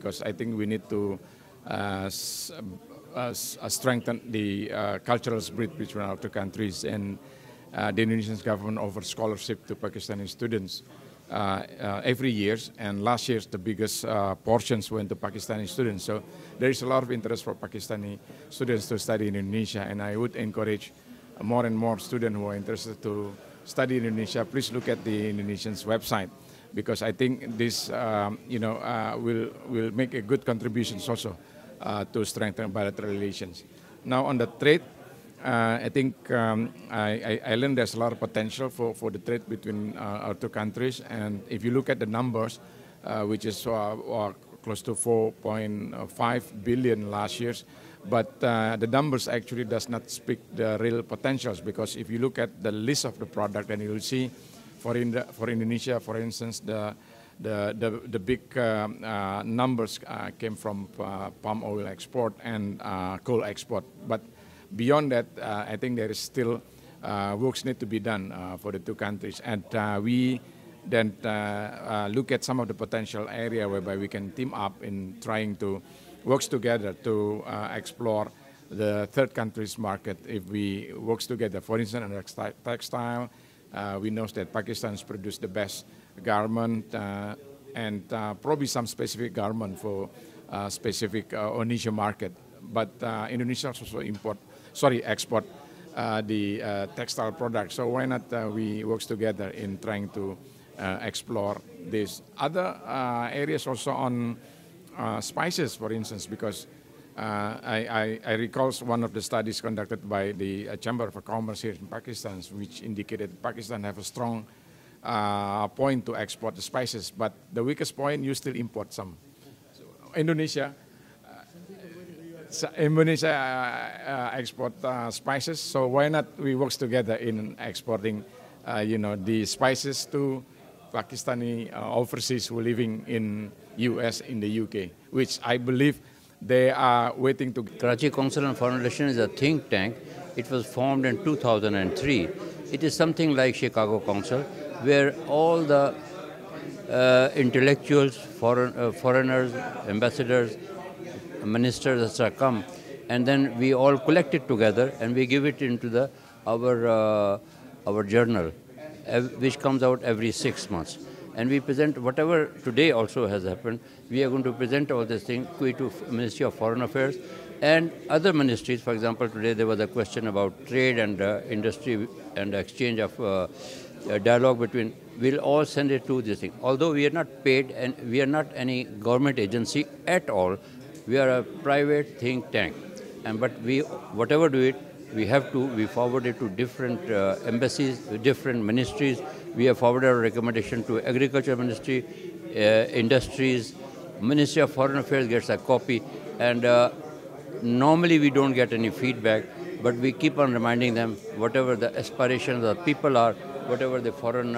because I think we need to strengthen the cultural bridge between our two countries. And the Indonesian government offers scholarship to Pakistani students every year, and last year the biggest portions went to Pakistani students. So there is a lot of interest for Pakistani students to study in Indonesia, and I would encourage more and more students who are interested to study in Indonesia. Please look at the Indonesian's website, because I think this will make a good contributions also to strengthen bilateral relations. Now on the trade, I think I learned there's a lot of potential for the trade between our two countries. And if you look at the numbers, which is close to 4.5 billion last year, but the numbers actually does not speak the real potentials, because if you look at the list of the product, then you will see for Indonesia, for instance, the big numbers came from palm oil export and coal export. But beyond that, I think there is still works need to be done for the two countries. And we then look at some of the potential area whereby we can team up in trying to work together to explore the third countries market if we work together. For instance, in textile, we know that Pakistan produce the best garment and probably some specific garment for specific Indonesia market. But Indonesia also export the textile products. So why not we work together in trying to explore these other areas also on spices, for instance, because I recall one of the studies conducted by the Chamber of Commerce here in Pakistan, which indicated Pakistan have a strong point to export the spices, but the weakest point, you still import some. So Indonesia export spices, so why not we work together in exporting, the spices to Pakistani overseas who are living in US, in the UK, which I believe they are waiting to. Karachi Council on Foreign Relations is a think tank. It was formed in 2003. It is something like Chicago Council, where all the intellectuals, foreigners, ambassadors, ministers, etc. come, and then we all collect it together and we give it into our journal, which comes out every 6 months. And we present whatever today also has happened. We are going to present all this thing to Ministry of Foreign Affairs and other ministries. For example, today there was a question about trade and industry and exchange of dialogue between. We'll all send it to this thing. Although we are not paid and we are not any government agency at all, we are a private think tank. But whatever do it, we forward it to different embassies, different ministries. We have forwarded our recommendation to Agriculture Ministry, Industries, Ministry of Foreign Affairs gets a copy, and normally we don't get any feedback, but we keep on reminding them whatever the aspirations of the people are, whatever the foreign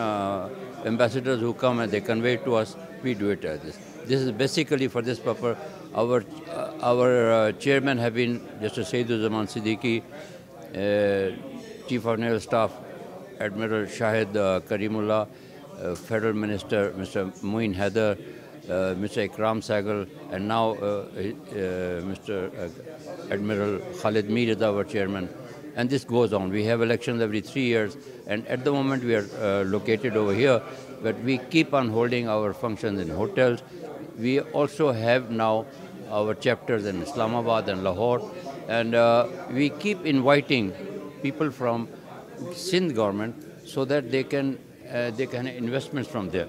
ambassadors who come and they convey it to us, we do it as this. This is basically for this purpose. Our chairman have been Justice Sayyiduzzaman Siddiqui, Chief of Naval Staff Admiral Shahid Karimullah, Federal Minister Mr. Muin Haider, Mr. Ikram Sahgal, and now Mr. Admiral Khalid Mir is our chairman. And this goes on. We have elections every 3 years, and at the moment we are located over here, but we keep on holding our functions in hotels. We also have now our chapters in Islamabad and Lahore, and we keep inviting people from Sindh government so that they can investments from there.